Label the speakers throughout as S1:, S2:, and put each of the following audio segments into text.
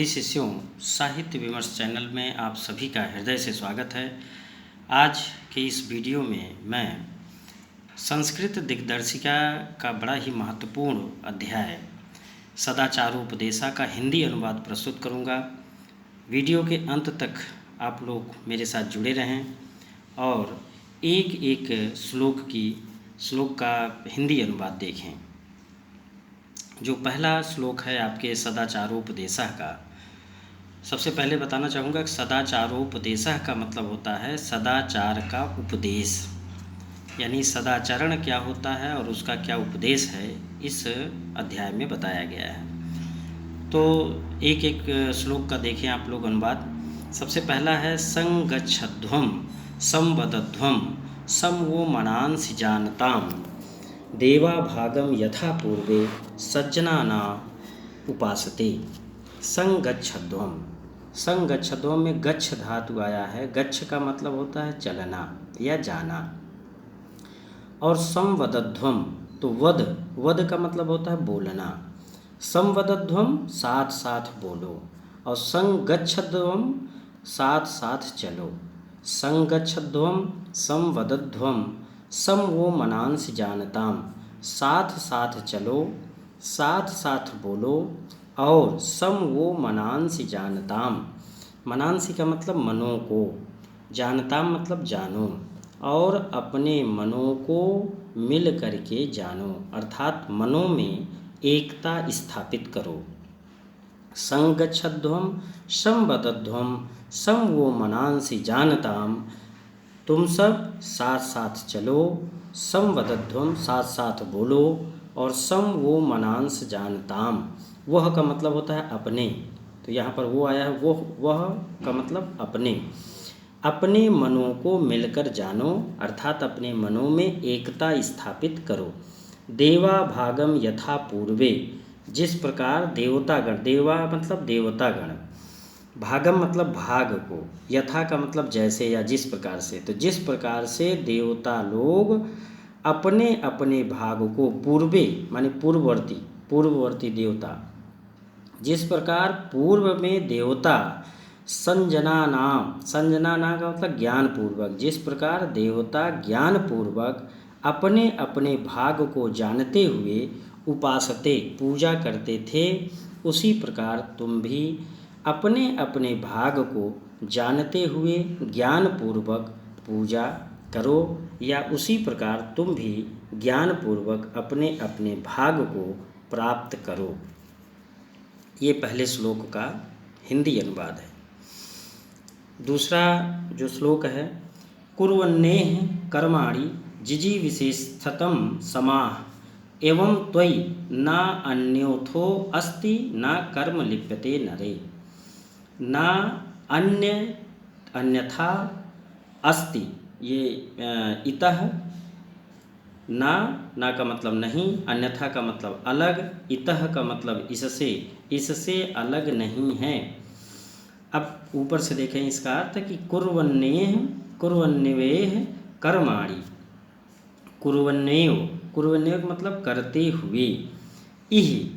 S1: सभी शिष्यों, साहित्य विमर्श चैनल में आप सभी का हृदय से स्वागत है। आज के इस वीडियो में मैं संस्कृत दिग्दर्शिका का बड़ा ही महत्वपूर्ण अध्याय सदाचारोपदेशा का हिंदी अनुवाद प्रस्तुत करूंगा। वीडियो के अंत तक आप लोग मेरे साथ जुड़े रहें और एक एक श्लोक का हिंदी अनुवाद देखें। जो पहला श्लोक है आपके सदाचारोपदेशः का, सबसे पहले बताना चाहूँगा कि सदाचारोपदेशः का मतलब होता है सदाचार का उपदेश, यानी सदाचरण क्या होता है और उसका क्या उपदेश है, इस अध्याय में बताया गया है। तो एक एक श्लोक का देखें आप लोग अनुवाद। सबसे पहला है संगच्छध्वं संवदध्वं समवो मनांसि जानताम देवा भागम यथा पूर्वे सज्जनाना उपासते। संगच्छध्वं, संगच्छध्वं में गच्छ धातु आया है। गच्छ का मतलब होता है चलना या जाना। और संवदध्वं, तो वद का मतलब होता है बोलना। संवदध्वं साथ साथ बोलो, और संगच्छध्वं साथ साथ चलो। संगच्छध्वं संवदध्वं सम वो मनांसि जानताम, साथ साथ चलो, साथ साथ बोलो, और सम वो मनांसि जानताम, मनांसि का मतलब मनों को, जानताम मतलब जानो, और अपने मनों को मिल करके जानो, अर्थात मनों में एकता स्थापित करो। संगच्छध्वं संवदध्वं सम वो मनांसि जानताम, तुम सब साथ साथ चलो, संवदध्वं साथ साथ बोलो, और सम वो मनांस जानताम, वह का मतलब होता है अपने। तो यहाँ पर वो आया है, वह का मतलब अपने। अपने मनों को मिलकर जानो, अर्थात अपने मनों में एकता स्थापित करो। देवा भागम यथा पूर्वे, जिस प्रकार देवतागण, देवा मतलब देवतागण, भागम मतलब भाग को, यथा का मतलब जैसे या जिस प्रकार से, तो जिस प्रकार से देवता लोग अपने अपने भाग को, पूर्वे माने पूर्ववर्ती देवता, जिस प्रकार पूर्व में देवता संजना नाम का मतलब ज्ञानपूर्वक, जिस प्रकार देवता ज्ञानपूर्वक अपने अपने भाग को जानते हुए उपासते पूजा करते थे, उसी प्रकार तुम भी अपने अपने भाग को जानते हुए ज्ञानपूर्वक पूजा करो, या उसी प्रकार तुम भी ज्ञानपूर्वक अपने अपने भाग को प्राप्त करो। ये पहले श्लोक का हिंदी अनुवाद है। दूसरा जो श्लोक है, कुर्वन्नेह कर्माणि जिजीविषेस्थतं समाह एवं त्वयि न अन्योथो अस्ति न कर्म लिप्यते नरे। न अन्यथा अस्ति, ये इतः, ना का मतलब नहीं, अन्यथा का मतलब अलग, इतः का मतलब इससे अलग नहीं है। अब ऊपर से देखें इसका अर्थ कि कुर्वन्नेवेह कर्माणि, कुर्वन्नेव का मतलब करते हुए, इह,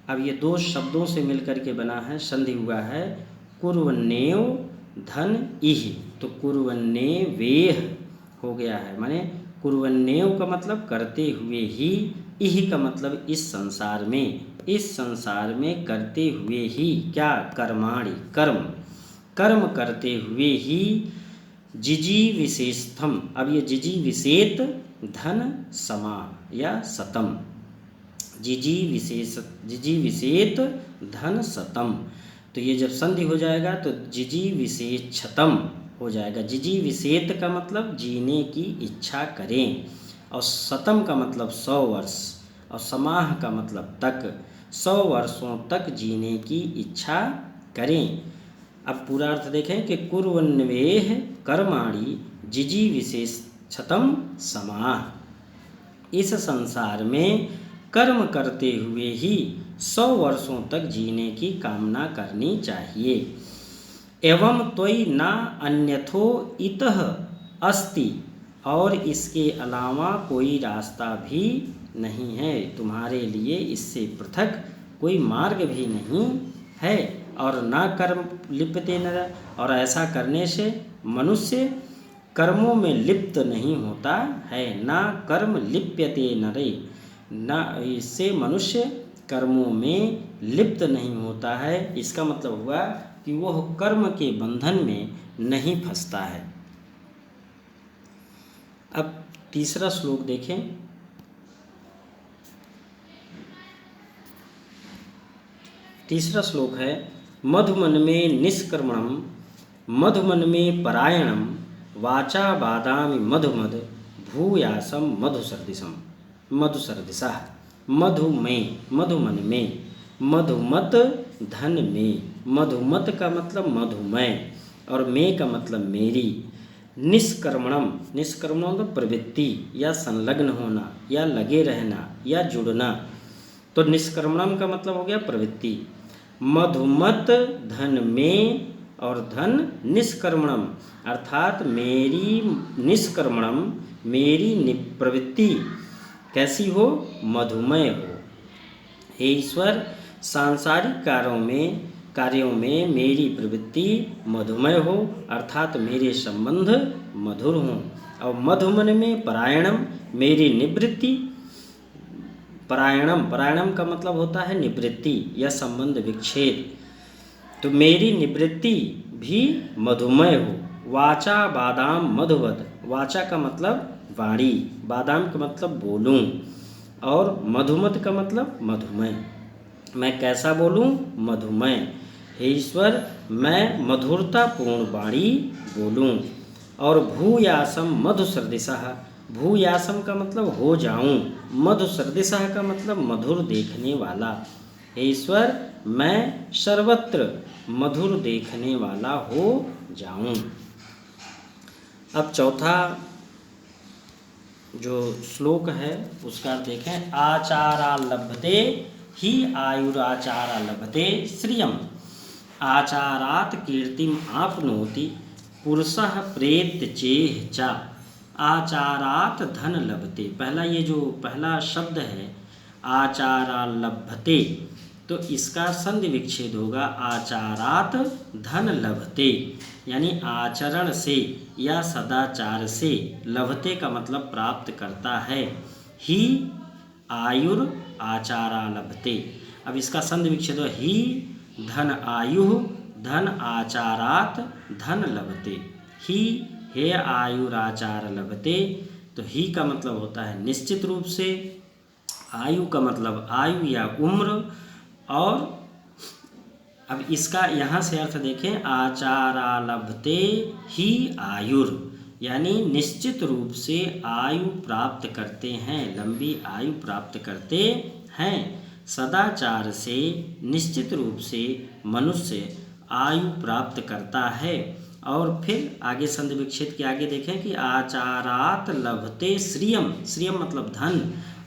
S1: अब ये दो शब्दों से मिलकर के बना है, संधि हुआ है, कुर्वन्नेव धन इह, तो कुर्वन्नेवेह हो गया है, माने कुर्वन्नेव का मतलब करते हुए ही, इह का मतलब इस संसार में करते हुए ही, क्या, कर्माणि कर्म करते हुए ही, जिजीविषेस्थम, अब ये जिजीविषेत धन समा या सतम, जिजीविषेत धन सतम, तो ये जब संधि हो जाएगा तो जिजीविषेच्छतम हो जाएगा। जिजीविषेत का मतलब जीने की इच्छा करें, और सतम का मतलब 100 वर्ष, और समाह का मतलब तक, 100 वर्षों तक जीने की इच्छा करें। अब पूरा अर्थ देखें कि कुर्वन्वेह कर्माणि जिजीविषेच्छतम समाह, इस संसार में कर्म करते हुए ही 100 वर्षों तक जीने की कामना करनी चाहिए। एवं त्वयि न अन्यथो इतः अस्ति, और इसके अलावा कोई रास्ता भी नहीं है, तुम्हारे लिए इससे पृथक कोई मार्ग भी नहीं है। और न कर्म लिप्यते नर, और ऐसा करने से मनुष्य कर्मों में लिप्त नहीं होता है। न कर्म लिप्यते नरे, न इससे मनुष्य कर्मों में लिप्त नहीं होता है। इसका मतलब हुआ कि वह कर्म के बंधन में नहीं फंसता है। अब तीसरा श्लोक देखें। तीसरा श्लोक है मधुमन में निष्कर्मणम मधुमन में परायणम वाचा बादामि मधुमद भूयासम मधुसर्दिशम मधुसर्दिशः। मधुमन में, मधुमत धन में। मधुमत का मतलब मधुमय और में का मतलब मेरी। निष्कर्मणम, निष्कर्मण मतलब प्रवृत्ति या संलग्न होना या लगे रहना या जुड़ना। तो निष्कर्मणम का मतलब हो गया प्रवृत्ति। मधुमत धन में और धन निष्कर्मणम, अर्थात मेरी निष्कर्मणम, मेरी प्रवृत्ति कैसी हो? मधुमय हो। हे ईश्वर, सांसारिक कार्यों में मेरी प्रवृत्ति मधुमय हो, अर्थात मेरे संबंध मधुर हों। और मधुमन में परायणम, मेरी निवृत्ति। परायणम का मतलब होता है निवृत्ति या संबंध विच्छेद। तो मेरी निवृत्ति भी मधुमय हो। वाचा बादाम मधुवद, वाचा का मतलब वाणी, बादाम का मतलब बोलूं, और मधुमत का मतलब मधुमय। मैं कैसा बोलूं? मधुमय। हे ईश्वर, मैं मधुरता पूर्ण वाणी बोलूं। और भूयासम मधुसर्दिशः, भूयासम का मतलब हो जाऊं, मधुसर्दिशः का मतलब मधुर देखने वाला। हे ईश्वर, मैं सर्वत्र मधुर देखने वाला हो जाऊं। अब चौथा जो श्लोक है उसका देखें। आचारा लभते ही आयुराचारा लभते श्रियम आचारात कीर्तिम आपनोति पुरुषः प्रेत्य चेह चा। आचारात धन लभते, पहला शब्द है आचारा लभते, तो इसका संधि विच्छेद होगा आचारात धन लभते, यानी आचरण से या सदाचार से। लभते का मतलब प्राप्त करता है। ही आयुर आचारा लभते। अब इसका संधि विच्छेद हो ही धन आयु धन आचारात धन लभते। ही हे आयुराचार लभते, तो ही का मतलब होता है निश्चित रूप से, आयु का मतलब आयु या उम्र, और अब इसका यहाँ से अर्थ देखें। आचारा लभते ही आयुर, यानी निश्चित रूप से आयु प्राप्त करते हैं, लंबी आयु प्राप्त करते हैं। सदाचार से निश्चित रूप से मनुष्य आयु प्राप्त करता है। और फिर आगे संधि विच्छेद के आगे देखें कि आचारात लभते श्रियम, श्रियम मतलब धन,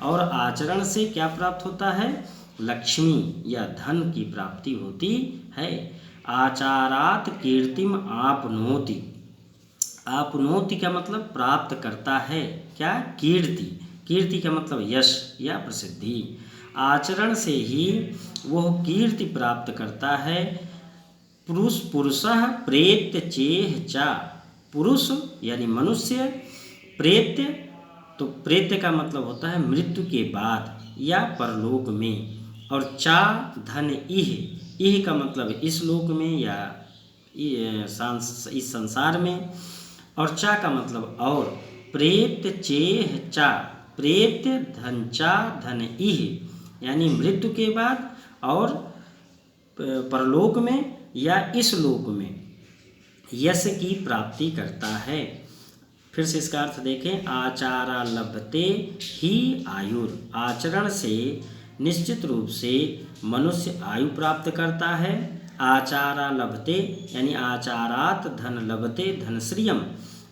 S1: और आचरण से क्या प्राप्त होता है? लक्ष्मी या धन की प्राप्ति होती है। आचारात कीर्तिम आपनोति, आपनोति का मतलब प्राप्त करता है। क्या? कीर्ति। कीर्ति का मतलब यश या प्रसिद्धि। आचरण से ही वह कीर्ति प्राप्त करता है। पुरुषः प्रेत्य चेह चा, पुरुष यानी मनुष्य, प्रेत्य, तो प्रेत्य का मतलब होता है मृत्यु के बाद या परलोक में। और चा धन इह का मतलब इस लोक में या इस संसार में। और चा का मतलब और। प्रेत्य चेह चा, प्रेत्य धन चा धन इह, यानी मृत्यु के बाद और परलोक में या इस लोक में यश की प्राप्ति करता है। फिर से इसका अर्थ देखें। आचारा लभते ही आयुर, आचरण से निश्चित रूप से मनुष्य आयु प्राप्त करता है। आचारा लभते यानी आचारात धन लभते धन श्रियम,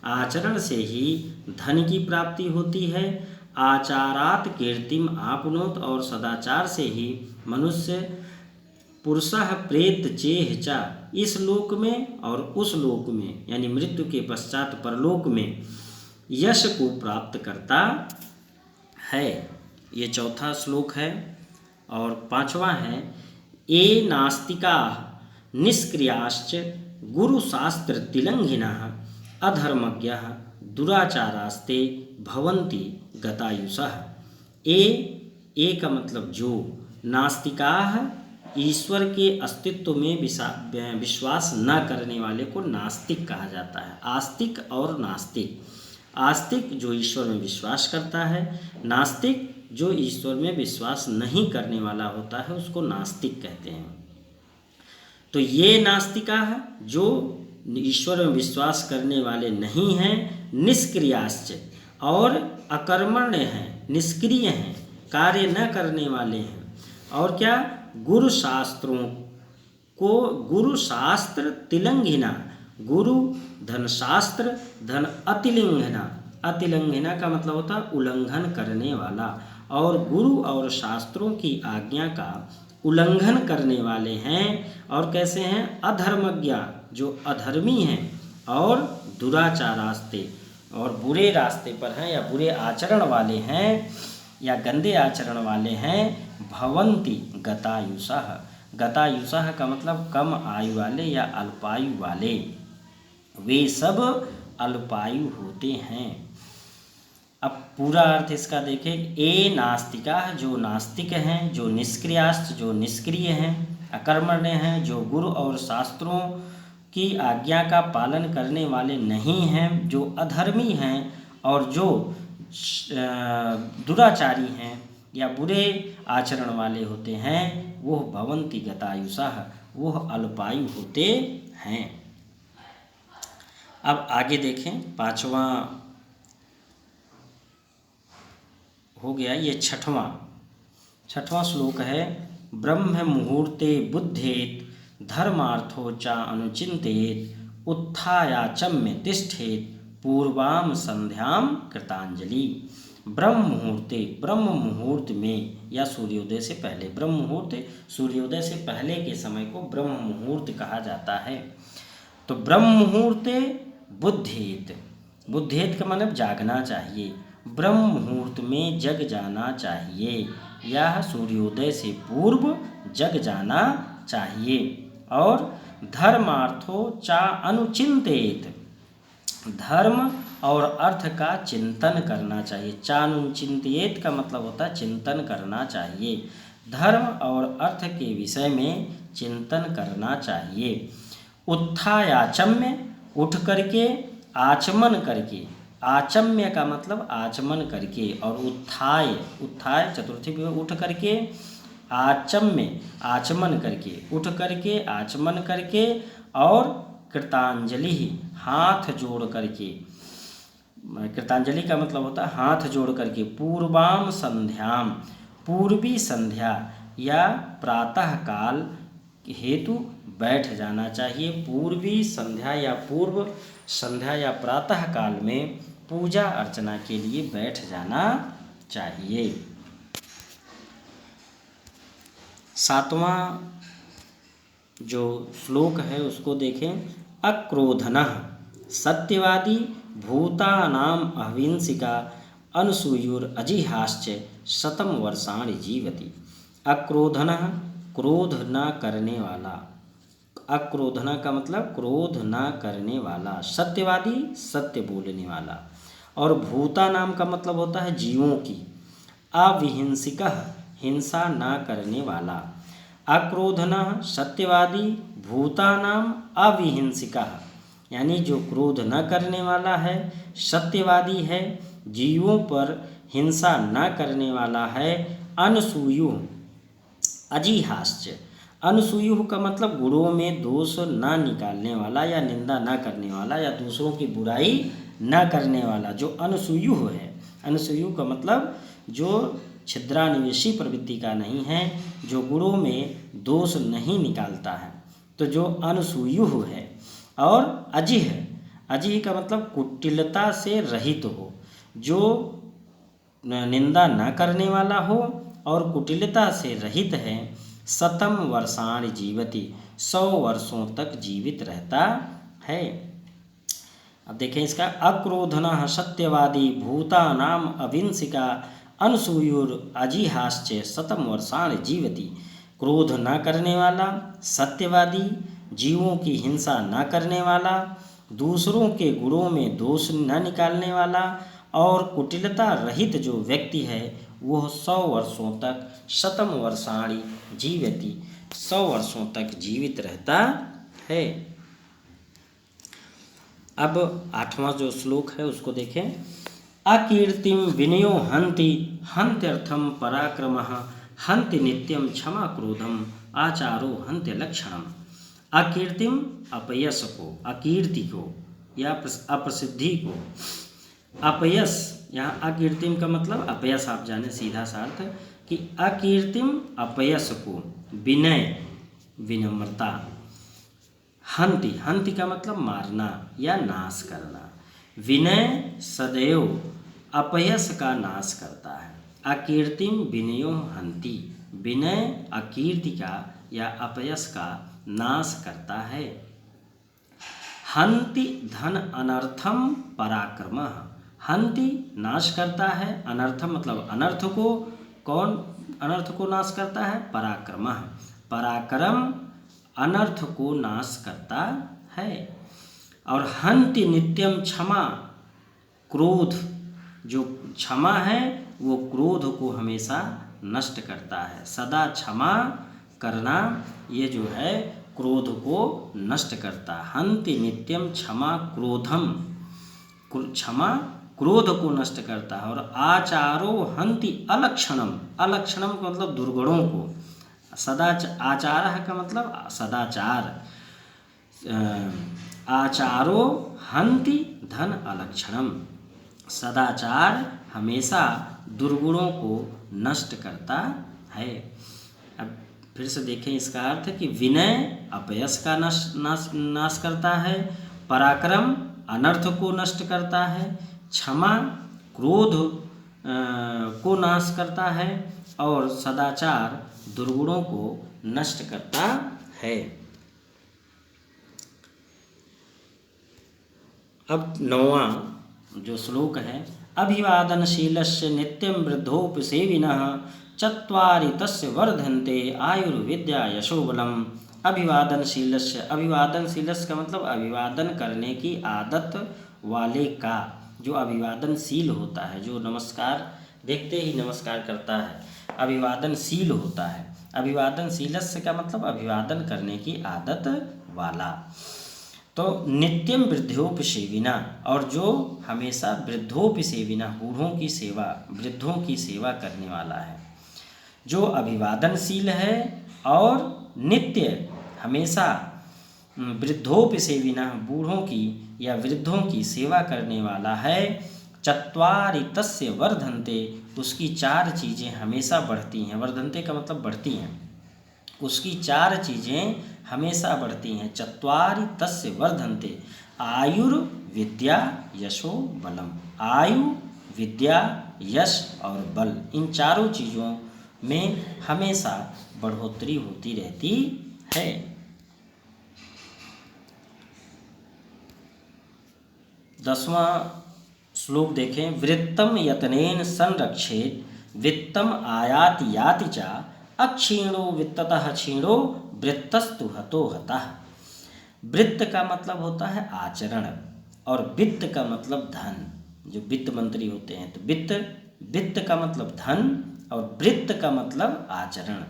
S1: आचरण से ही धन की प्राप्ति होती है। आचारात कीर्तिम आपनोत, और सदाचार से ही मनुष्य पुरुषः प्रेत चेह चा, इस लोक में और उस लोक में यानी मृत्यु के पश्चात परलोक में यश को प्राप्त करता है। ये चौथा श्लोक है। और पांचवा है ए नास्तिका निष्क्रियाश्च गुरुशास्त्र तिलंघिनः अधर्मज्ञः दुराचारास्ते भवन्ति गतायुषः। ए का मतलब जो, नास्तिकाः ईश्वर के अस्तित्व में विश्वास न करने वाले को नास्तिक कहा जाता है। आस्तिक और नास्तिक, आस्तिक जो ईश्वर में विश्वास करता है, नास्तिक जो ईश्वर में विश्वास नहीं करने वाला होता है उसको नास्तिक कहते हैं। तो ये नास्तिका है जो ईश्वर में विश्वास करने वाले नहीं हैं, निष्क्रियाश्च और अकर्मण्य हैं, निष्क्रिय हैं, कार्य न करने वाले हैं। और क्या, गुरु शास्त्रों को, गुरु शास्त्र तिलंघिना, गुरु धनशास्त्र धन अतिलिंघना, अतिलंघना का मतलब होता है उल्लंघन करने वाला, और गुरु और शास्त्रों की आज्ञा का उल्लंघन करने वाले हैं। और कैसे हैं, अधर्मज्ञ जो अधर्मी हैं, और दुराचारास्ते और बुरे रास्ते पर हैं या बुरे आचरण वाले हैं या गंदे आचरण वाले हैं। भवन्ति गतायुषः, गतायुषः का मतलब कम आयु वाले या अल्पायु वाले, वे सब अल्पायु होते हैं। अब पूरा अर्थ इसका देखें, ए नास्तिका जो नास्तिक हैं, जो निष्क्रियास्त जो निष्क्रिय हैं, अकर्मण्य हैं जो गुरु और शास्त्रों की आज्ञा का पालन करने वाले नहीं हैं, जो अधर्मी हैं और जो दुराचारी हैं या बुरे आचरण वाले होते हैं, वो भवन्ति गतायुषः, वो अल्पायु होते हैं। अब आगे देखें, पांचवा हो गया, ये छठवां श्लोक है। ब्रह्म मुहूर्ते बुद्धेत धर्मार्थो च अनुचिंतेत उत्थायाचम्य तिष्ठेत पूर्वाम संध्याम कृतांजलि। ब्रह्म मुहूर्त में या सूर्योदय से पहले, ब्रह्म मुहूर्त सूर्योदय से पहले के समय को ब्रह्म मुहूर्त कहा जाता है। तो ब्रह्म मुहूर्ते बुद्धेत, बुद्धेत का मतलब जागना चाहिए, ब्रह्म मुहूर्त में जग जाना चाहिए या सूर्योदय से पूर्व जग जाना चाहिए। और धर्मार्थो चा अनुचिंतेत, धर्म और अर्थ का चिंतन करना चाहिए। चानुचिंतित का मतलब होता है चिंतन करना चाहिए, धर्म और अर्थ के विषय में चिंतन करना चाहिए। उत्थायाचम्य, उठ करके, आचमन करके, आचम्य का मतलब आचमन करके, और उत्थाय चतुर्थी में उठ करके, आचम्य आचमन करके, उठ करके आचमन करके, और कृतांजलि हाथ जोड़ करके, कृतांजलि का मतलब होता है हाथ जोड़ करके, पूर्वाम संध्याम पूर्वी संध्या या प्रातः काल हेतु बैठ जाना चाहिए। पूर्वी संध्या या पूर्व संध्या या प्रातः काल में पूजा अर्चना के लिए बैठ जाना चाहिए। सातवां जो श्लोक है उसको देखें। अक्रोधनः सत्यवादी भूतानाम अहिंसिका अनसूयुरजिहाश्च शतम वर्षाणि जीवति। अक्रोधनः क्रोध न करने वाला, अक्रोधना का मतलब क्रोध न करने वाला, सत्यवादी सत्य बोलने वाला, और भूता नाम का मतलब होता है जीवों की, अविहिंसिकः हिंसा न करने वाला। अक्रोधना सत्यवादी भूतानाम अविहिंसिकः, यानी जो क्रोध न करने वाला है, सत्यवादी है, जीवों पर हिंसा न करने वाला है। अनसूयु अजिहाश्च, अनसूयु का मतलब गुणों में दोष न निकालने वाला या निंदा न करने वाला या दूसरों की बुराई न करने वाला, जो अनसूयु है। अनसूयु का मतलब जो छिद्रानिवेशी प्रवृत्ति का नहीं है, जो गुणों में दोष नहीं निकालता है, तो जो अनसूयु है। और अजिह, अजिह का मतलब कुटिलता से रहित हो, जो निंदा न करने वाला हो और कुटिलता से रहित है। शतम वर्षाणि जीवति, 100 वर्षों तक जीवित रहता है। अब देखें इसका। अक्रोधनः सत्यवादी भूतानाम अविंसिका अनसूयुर अजिहाश्च शतम वर्षाणि जीवति। क्रोध न करने वाला, सत्यवादी, जीवों की हिंसा न करने वाला, दूसरों के गुणों में दोष न निकालने वाला और कुटिलता रहित जो व्यक्ति है वह 100 वर्षों तक शतम वर्षाणि जीवति, 100 वर्षों तक जीवित रहता है। अब 8वां जो श्लोक है उसको देखें। अकीर्तिम विनयो हन्ति हन्त्यर्थम पराक्रमः हन्ति नित्यम क्षमा क्रोधम आचारो हन्त्य लक्षणम। अकीर्तिम अपयश को, अकीर्ति को या अप्रसिद्धि को, अपयश, यहाँ अकीर्तिम का मतलब अपयश, आप जाने सीधा सा अर्थ कि अकीर्तिम अपयश को, विनय विनम्रता, हन्ति, हन्ति का मतलब मारना या नाश करना, विनय सदैव अपयश का नाश करता है। अकीर्तिम विनयो हन्ति, विनय अकीर्ति का या अपयश का नाश करता है। हन्ति धन अनर्थम पराक्रमः, हन्ति नाश करता है, अनर्थम मतलब अनर्थ को, कौन अनर्थ को नाश करता है? पराक्रमः, पराक्रम अनर्थ को नाश करता है। और हन्ति नित्यम क्षमा, क्रोध, जो क्षमा है वो क्रोध को हमेशा नष्ट करता है। सदा क्षमा करना ये जो है क्रोध को नष्ट करता है। हन्ति नित्यम क्षमा क्रोधम, क्षमा क्रोध को नष्ट करता है। और आचारो हन्ति अलक्षणम, अलक्षणम का मतलब दुर्गुणों को, आचार का मतलब सदाचार, आचारो हन्ति धन अलक्षणम, सदाचार हमेशा दुर्गुणों को नष्ट करता है। अब फिर से देखें इसका अर्थ कि विनय अपयश का नाश करता है, पराक्रम अनर्थ को नष्ट करता है, क्षमा क्रोध को नाश करता है और सदाचार दुर्गुणों को नष्ट करता है। अब 9वां जो श्लोक है। अभिवादनशीलस्य नित्यं वृद्धोपसेविनः चत्वारि तस्य वर्धन्ते आयुर्विद्या यशोबलम। अभिवादनशीलस्य, अभिवादनशीलस्य का मतलब अभिवादन करने की आदत वाले का, जो अभिवादनशील होता है, जो नमस्कार देखते ही नमस्कार करता है, अभिवादनशील होता है। अभिवादनशीलस्य का मतलब अभिवादन करने की आदत वाला। तो नित्यम वृद्धोपसेविना, और जो हमेशा वृद्धोपसेविना, बूढ़ों की सेवा, वृद्धों की सेवा करने वाला है, जो अभिवादनशील है और नित्य हमेशा वृद्धोपसेविना, बूढ़ों की या वृद्धों की सेवा करने वाला है। चत्वारि तस्य वर्धन्ते, उसकी 4 चीज़ें हमेशा बढ़ती हैं। वर्धन्ते का मतलब बढ़ती हैं, उसकी 4 चीज़ें हमेशा बढ़ती हैं। चत्वारि तस्य वर्धन्ते आयुर्विद्या यशो बलम, आयु विद्या यश और बल, इन चारों चीज़ों में हमेशा बढ़ोतरी होती रहती है। 10वां श्लोक देखें। वृत्तम यतनेन संरक्षेत वित्तम आयाति याति चा अक्षीणो वित्ततः क्षीणो वृत्तस्तु हतो हतः। वृत्त का मतलब होता है आचरण और वित्त का मतलब धन, जो वित्त मंत्री होते हैं। तो वित्त का मतलब धन और वृत्त का मतलब आचरण।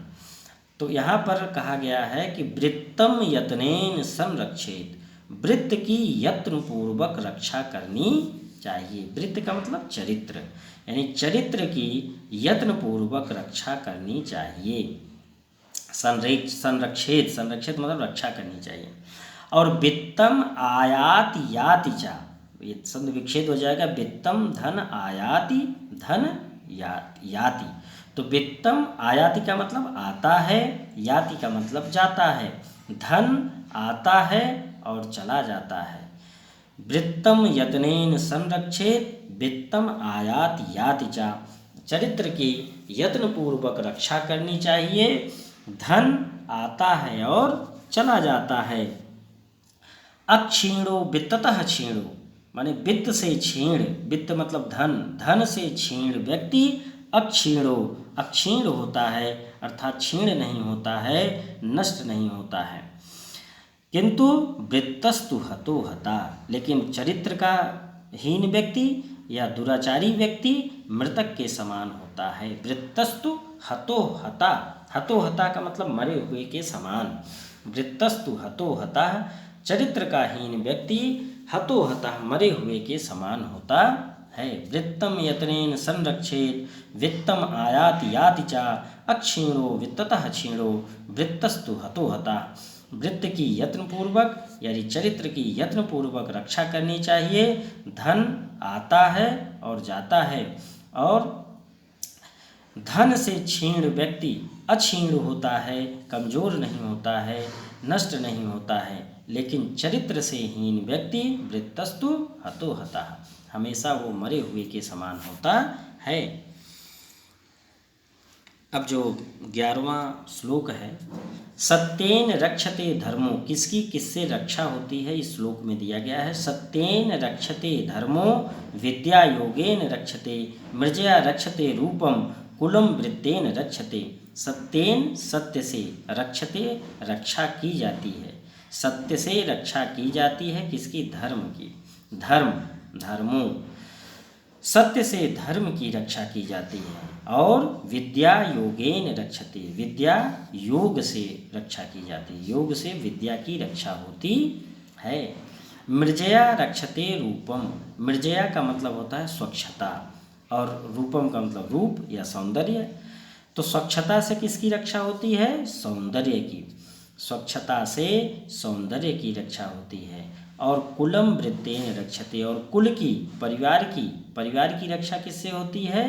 S1: तो यहाँ पर कहा गया है कि वृत्तम यत्नेन संरक्षेत, वृत्त की यत्नपूर्वक रक्षा करनी चाहिए। वृत्त का मतलब चरित्र, यानी चरित्र की यत्नपूर्वक रक्षा करनी चाहिए। संरक्षेत, संरक्षित मतलब रक्षा करनी चाहिए। और वित्तम आयात याति चा, ये संध विच्छेद हो जाएगा। वित्तम धन आयाति धन याति। तो वित्तम आयाति का मतलब आता है, याति का मतलब जाता है। धन आता है और चला जाता है। वृत्तम यत्नेन संरक्षेत वित्तम आयात याति चा, चरित्र की यत्नपूर्वक रक्षा करनी चाहिए। धन आता है और चला जाता है। अक्षीणो वित्ततः क्षीणो, माने वित्त से क्षीण, वित्त मतलब धन, धन से क्षीण व्यक्ति अक्षीणो, अक्षीण होता है, अर्थात क्षीण नहीं होता है, नष्ट नहीं होता है। किंतु वृत्तस्तु हतो हता, लेकिन चरित्र का हीन व्यक्ति या दुराचारी व्यक्ति मृतक के समान होता है। वृत्तस्तु हतो हता, हतो हता का मतलब मरे हुए के समान। वृत्तस्तु हतो हता, चरित्र का हीन व्यक्ति हतो हता मरे हुए के समान होता है। वृत्तम यत्नेन संरक्षेत वित्तम आयाति याति चा, अक्षीणो वित्ततः क्षीणो वृत्तस्तु हतो हता। वृत्त की यत्नपूर्वक यानी चरित्र की यत्नपूर्वक रक्षा करनी चाहिए। धन आता है और जाता है, और धन से क्षीण व्यक्ति अक्षीण होता है, कमजोर नहीं होता है, नष्ट नहीं होता है। लेकिन चरित्र से हीन व्यक्ति वृत्तस्तु हतो हता, हमेशा वो मरे हुए के समान होता है। अब जो 11वां श्लोक है, सत्येन रक्षते धर्मो, किसकी किससे रक्षा होती है इस श्लोक में दिया गया है। सत्येन रक्षते धर्मो विद्या योगेन रक्षते मृजया रक्षते रूपम कुलम वृत्तेन रक्षते। सत्येन सत्य से, रक्षते रक्षा की जाती है, सत्य से रक्षा की जाती है किसकी, धर्म की। धर्म धर्मो, सत्य से धर्म की रक्षा की जाती है। और विद्या योगेन रक्षते, विद्या योग से रक्षा की जाती है, योग से विद्या की रक्षा होती है। मृजया रक्षते रूपम, मृजया का मतलब होता है स्वच्छता, और रूपम का मतलब रूप या सौंदर्य। तो स्वच्छता से किसकी रक्षा होती है, सौंदर्य की, स्वच्छता से सौंदर्य की रक्षा होती है। और कुलम वृत्तेन रक्षते, और कुल की, परिवार की रक्षा किससे होती है,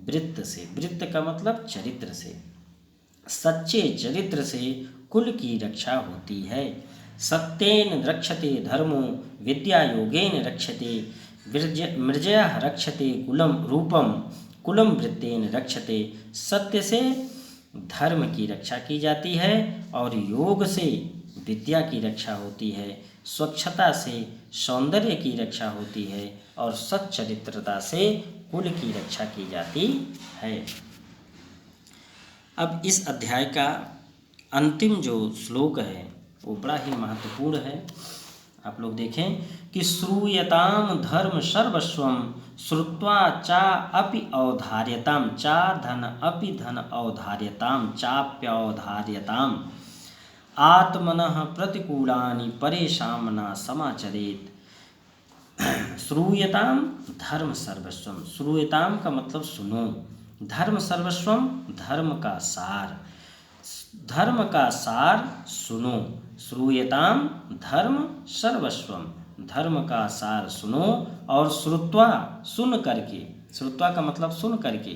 S1: वृत्त से। वृत्त का मतलब चरित्र से, सच्चे चरित्र से कुल की रक्षा होती है। सत्येन रक्षते धर्मो विद्या योगेन रक्षते मृजया रक्षते कुलम रूपम कुलम वृत्तेन रक्षते। सत्य से धर्म की रक्षा की जाती है, और योग से विद्या की रक्षा होती है, स्वच्छता से सौंदर्य की रक्षा होती है, और सच्चरित्रता से कुल की रक्षा की जाती है। अब इस अध्याय का अंतिम जो श्लोक है वो बड़ा ही महत्वपूर्ण है। आप लोग देखें कि श्रूयताम धर्म सर्वस्वम श्रुत्वा चा अपि अवधार्यताम, चा धन अपि धन अवधार्यताम चाप्यवधार्यताम आत्मनः प्रतिकूलानि परेषां न समाचरेत। श्रूयताम धर्म सर्वस्वम, श्रूयताम का मतलब सुनो, धर्म सर्वस्वम धर्म का सार, धर्म का सार सुनो। श्रूयताम धर्म सर्वस्वम, धर्म का सार सुनो। और श्रुत्वा सुन करके, श्रुत्वा का मतलब सुन करके,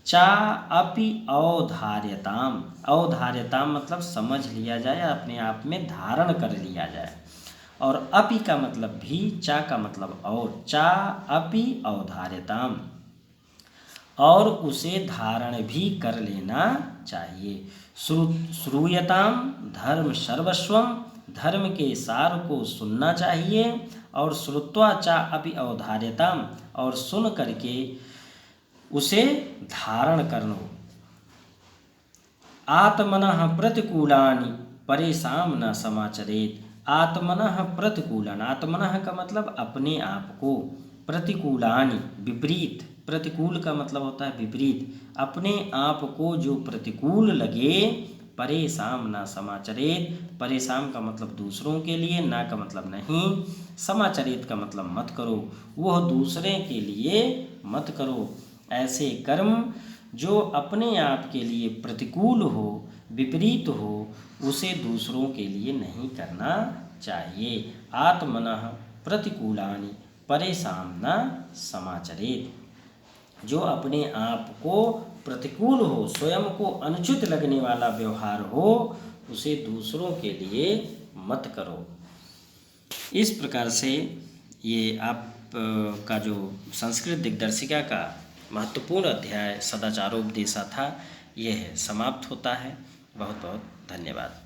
S1: चा अपि अवधार्यताम, अवधार्यताम मतलब समझ लिया जाए, अपने आप में धारण कर लिया जाए। और अपि का मतलब भी, चा का मतलब और, चा अपि अवधार्यताम, और उसे धारण भी कर लेना चाहिए। श्रूयताम धर्म सर्वस्वम, धर्म के सार को सुनना चाहिए। और श्रुत्वा चा अपि अवधार्यताम, और सुन करके उसे धारण करनो। आत्मनः प्रतिकूलानि परेषां न समाचरेत। आत्मनः प्रतिकूलानि, आत्मनः का मतलब अपने आप को, प्रतिकूलानि विपरीत, प्रतिकूल का मतलब होता है विपरीत, अपने आप को जो प्रतिकूल लगे, परेषां न समाचरेत, परेशान का मतलब दूसरों के लिए, ना का मतलब नहीं, समाचरित का मतलब मत करो, वह दूसरे के लिए मत करो। ऐसे कर्म जो अपने आप के लिए प्रतिकूल हो, विपरीत हो, उसे दूसरों के लिए नहीं करना चाहिए। आत्मनः प्रतिकूलानि परेषां न समाचरेत, जो अपने आप को प्रतिकूल हो, स्वयं को अनुचित लगने वाला व्यवहार हो, उसे दूसरों के लिए मत करो। इस प्रकार से ये आप का जो संस्कृत दिग्दर्शिका का महत्वपूर्ण अध्याय सदाचारोपदेशा था, यह समाप्त होता है। बहुत बहुत धन्यवाद।